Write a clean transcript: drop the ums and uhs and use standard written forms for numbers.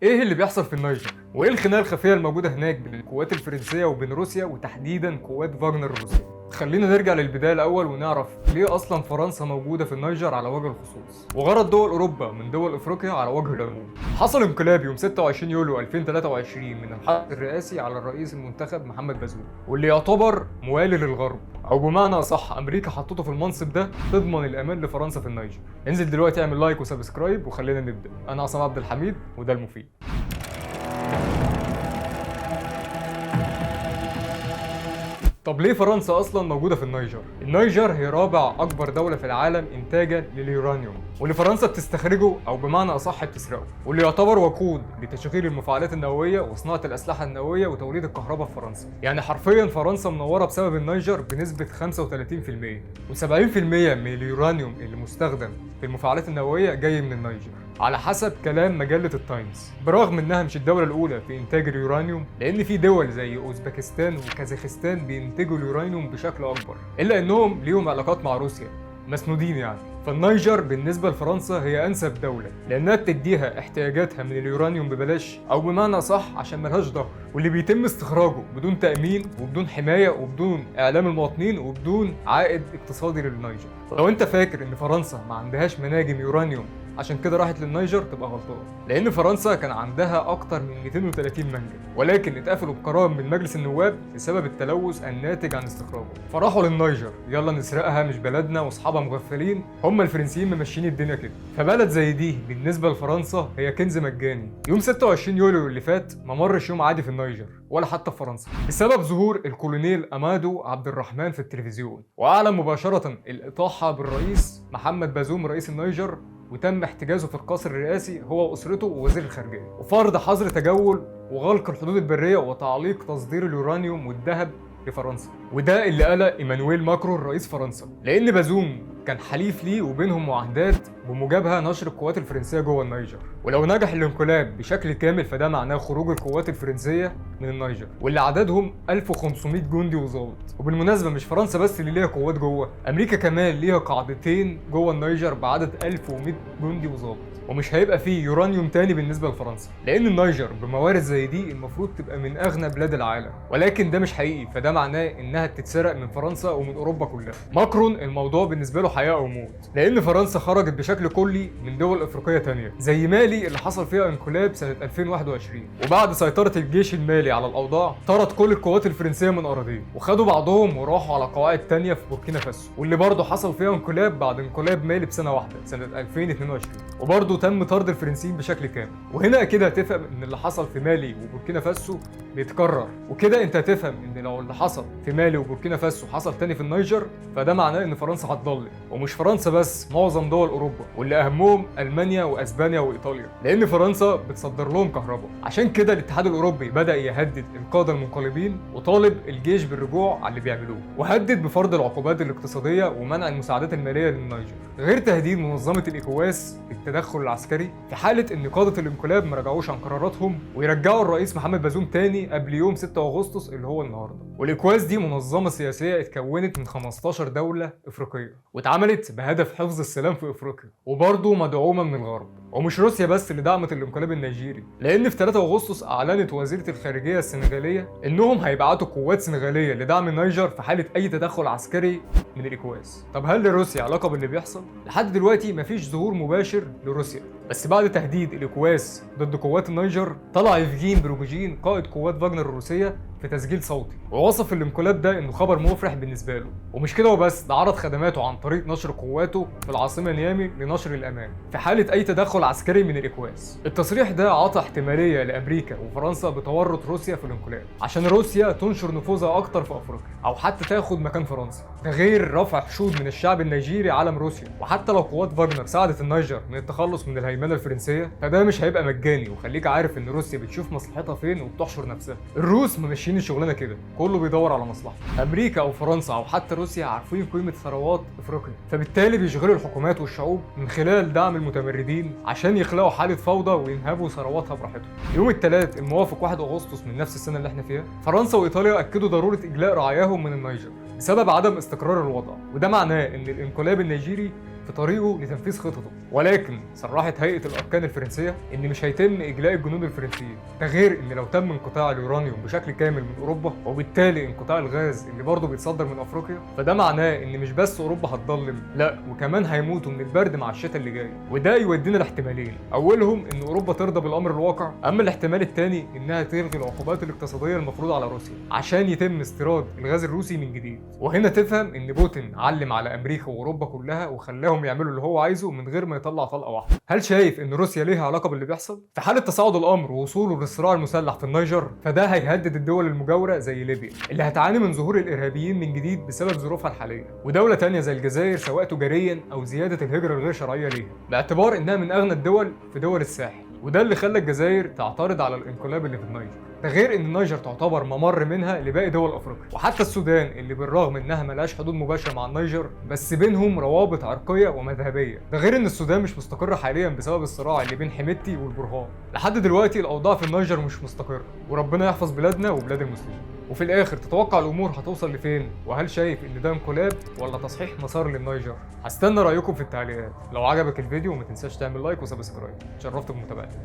ايه اللي بيحصل في النيجر؟ وايه الخناقه الخفيه الموجوده هناك بين القوات الفرنسيه وبين روسيا وتحديدا قوات فاغنر الروسيه؟ خلينا نرجع للبدايه الاول ونعرف ليه اصلا فرنسا موجوده في النيجر على وجه الخصوص، وغرض دول اوروبا من دول افريقيا على وجه العموم. حصل انقلاب يوم 26 يوليو 2023 من الحق الرئاسي على الرئيس المنتخب محمد بازوم، واللي يعتبر موالي للغرب، او بمعنى اصح امريكا حطته في المنصب ده تضمن الامان لفرنسا في النيجر. انزل دلوقتي اعمل لايك وسبسكرايب وخلينا نبدا. انا عصام عبد الحميد وده المفيد. طب ليه فرنسا اصلا موجوده في النيجر؟ النيجر هي رابع اكبر دوله في العالم انتاجا لليورانيوم، واللي فرنسا بتستخرجه او بمعنى اصح بتسرقه، واللي يعتبر وقود لتشغيل المفاعلات النوويه وصناعه الاسلحه النوويه وتوليد الكهرباء في فرنسا. يعني حرفيا فرنسا منوره بسبب النيجر بنسبه 35%، و70% من اليورانيوم اللي مستخدم في المفاعلات النوويه جاي من النيجر، على حسب كلام مجلة التايمز. برغم انها مش الدولة الاولى في انتاج اليورانيوم، لان في دول زي اوزبكستان وكازاخستان بينتجوا اليورانيوم بشكل اكبر، الا انهم ليهم علاقات مع روسيا، مسنودين يعني. فالنيجر بالنسبة لفرنسا هي أنسب دولة، لأنها بتديها احتياجاتها من اليورانيوم ببلاش، أو بمعنى صح عشان ملهاش ظهر، واللي بيتم استخراجه بدون تأمين وبدون حماية وبدون إعلام المواطنين وبدون عائد اقتصادي للنيجر. لو أنت فاكر إن فرنسا ما عندهاش مناجم يورانيوم عشان كده راحت للنيجر، تبقى غلطان، لأن فرنسا كان عندها أكتر من 230 منجم، ولكن اتقفلوا بقرار من مجلس النواب بسبب التلوث الناتج عن استخراجه، فراحوا للنيجر، يلا نسرقها مش بلدنا واصحابها مغفلين، هم الفرنسيين ممشيين الدنيا كده. فبلد زي دي بالنسبة لفرنسا هي كنز مجاني. يوم 26 يوليو اللي فات ما مرش يوم عادي في النيجر ولا حتى في فرنسا، بسبب ظهور الكولونيل أمادو عبد الرحمن في التلفزيون، وأعلن مباشرة الإطاحة بالرئيس محمد بازوم رئيس النيجر، وتم احتجازه في القصر الرئاسي هو واسرته ووزير الخارجيه، وفرض حظر تجول وغلق الحدود البريه وتعليق تصدير اليورانيوم والذهب لفرنسا. وده اللي قلق ايمانويل ماكرون رئيس فرنسا، لان بازوم كان حليف ليه وبينهم معاهدات بموجبها نشر القوات الفرنسيه جوه النيجر، ولو نجح الانقلاب بشكل كامل فده معناه خروج القوات الفرنسيه من النيجر، واللي عددهم 1500 جندي وضابط. وبالمناسبه مش فرنسا بس اللي ليها قوات جوه، امريكا كمان ليها قاعدتين جوه النيجر بعدد 1100 جندي وضابط. ومش هيبقى فيه يورانيوم تاني بالنسبه لفرنسا، لان النيجر بموارد زي دي المفروض تبقى من اغنى بلاد العالم، ولكن ده مش حقيقي، فده معناه انها تتسرق من فرنسا ومن اوروبا كلها. ماكرون الموضوع بالنسبه له حياه او موت، لان فرنسا خرجت بشكل كلي من دول افريقيه تانية زي مالي اللي حصل فيها انقلاب سنه 2021، وبعد سيطره الجيش المالي على الاوضاع طرد كل القوات الفرنسيه من اراضيه، وخدوا بعضهم وراحوا على قواعد تانية في بوركينا فاسو، واللي برضه حصل فيها انقلاب بعد انقلاب مالي بسنه واحده سنه 2022، وبرضه تم طرد الفرنسيين بشكل كامل. وهنا كده هتفهم ان اللي حصل في مالي وبوركينا فاسو بيتكرر، وكده انت هتفهم ان لو اللي حصل في مالي وبوركينا فاسو حصل تاني في النيجر فده معناه ان فرنسا هتضلم. ومش فرنسا بس، معظم دول اوروبا، واللي اهمهم المانيا واسبانيا وايطاليا، لان فرنسا بتصدر لهم كهرباء. عشان كده الاتحاد الاوروبي بدا يهدد القاده المنقلبين وطالب الجيش بالرجوع على اللي بيعملوه، وهدد بفرض العقوبات الاقتصاديه ومنع المساعدات الماليه للنيجر، غير تهديد منظمه الايكواس بالتدخل العسكري في حاله ان قاده الانقلاب ما رجعوش عن قراراتهم ويرجعوا الرئيس محمد بازوم تاني قبل يوم 6 اغسطس اللي هو النهارده. والايكواس دي منظمه سياسيه اتكونت من 15 دوله افريقيه، واتعملت بهدف حفظ السلام في افريقيا، وبرضه مدعومه من الغرب. ومش روسيا بس اللي دعمت الانقلاب النيجيري، لان في 3 اغسطس اعلنت وزيره الخارجيه السنغاليه انهم هيبعتوا قوات سنغاليه لدعم النيجر في حاله اي تدخل عسكري من الايكواس. طب هل لروسيا علاقه باللي بيحصل؟ لحد دلوقتي مفيش ظهور مباشر لروسيا، بس بعد تهديد الايكواس ضد قوات النيجر طلع يفجين بروجين قائد قوات فاغنر الروسيه في تسجيل صوتي، ووصف الانقلاب ده انه خبر مفرح بالنسبه له. ومش كده وبس، ده عرض خدماته عن طريق نشر قواته في العاصمه نيامي لنشر الامان في حاله اي تدخل عسكري من الايكواس. التصريح ده عطى احتماليه لامريكا وفرنسا بتورط روسيا في الانقلاب، عشان روسيا تنشر نفوذها اكتر في افريقيا او حتى تاخد مكان فرنسا، ده غير رفع حشود من الشعب النيجيري علم روسيا. وحتى لو قوات فاغنر ساعدت النيجر من التخلص من الهيمنه الفرنسيه فده مش هيبقى مجاني، وخليك عارف ان روسيا بتشوف مصلحتها فين وبتحشر نفسها. الروس ماشيين الشغلانه كده، كله بيدور على مصلحته. امريكا او فرنسا او حتى روسيا عارفين قيمه ثروات افريقيا، فبالتالي بيشغلوا الحكومات والشعوب من خلال دعم المتمردين عشان يخلقوا حاله فوضى وينهبوا ثرواتها براحتهم. يوم الثلاث الموافق 1 اغسطس من نفس السنه اللي احنا فيها، فرنسا وايطاليا اكدوا ضروره اجلاء رعاياهم من النيجر بسبب عدم استقرار الوضع، وده معناه ان الانقلاب النيجيري في طريقه لتنفيذ خططه. ولكن صرحت هيئه الاركان الفرنسيه ان مش هيتم اجلاء الجنود الفرنسيين، ده غير ان لو تم انقطاع اليورانيوم بشكل كامل من اوروبا وبالتالي انقطاع الغاز اللي برضه بيتصدر من افريقيا، فده معناه ان مش بس اوروبا هتضلم، لا وكمان هيموتوا من البرد مع الشتاء اللي جاي. وده يودينا لاحتمالين، اولهم ان اوروبا ترضى بالامر الواقع، اما الاحتمال الثاني انها تلغي العقوبات الاقتصاديه المفروضه على روسيا عشان يتم استيراد الغاز الروسي من جديد. وهنا تفهم ان بوتين علم على امريكا واوروبا كلها وخلاهم يعملوا اللي هو عايزه من غير ما يطلع طلقه واحده. هل شايف ان روسيا ليها علاقه باللي بيحصل؟ في حاله تصاعد الامر ووصوله للصراع المسلح في النيجر، فده هيهدد الدول المجاوره زي ليبيا اللي هتعاني من ظهور الارهابيين من جديد بسبب ظروفها الحاليه، ودوله ثانيه زي الجزائر سواء تجاريا او زياده الهجره الغير شرعيه ليها، باعتبار انها من اغنى الدول في دول الساحل. وده اللي خلى الجزائر تعترض على الانقلاب اللي في النيجر، ده غير ان النيجر تعتبر ممر منها لباقي دول افريقيا. وحتى السودان اللي بالرغم انها ملهاش حدود مباشره مع النيجر، بس بينهم روابط عرقيه ومذهبيه، ده غير ان السودان مش مستقره حاليا بسبب الصراع اللي بين حميدتي والبرهان. لحد دلوقتي الاوضاع في النيجر مش مستقره، وربنا يحفظ بلادنا وبلاد المسلمين. وفي الاخر تتوقع الامور هتوصل لفين؟ وهل شايف ان ده انقلاب ولا تصحيح مسار للنيجر؟ هستنى رايكم في التعليقات. لو عجبك الفيديو ما تنساش تعمل لايك وسبسكرايب. اتشرفت بمتابعتك.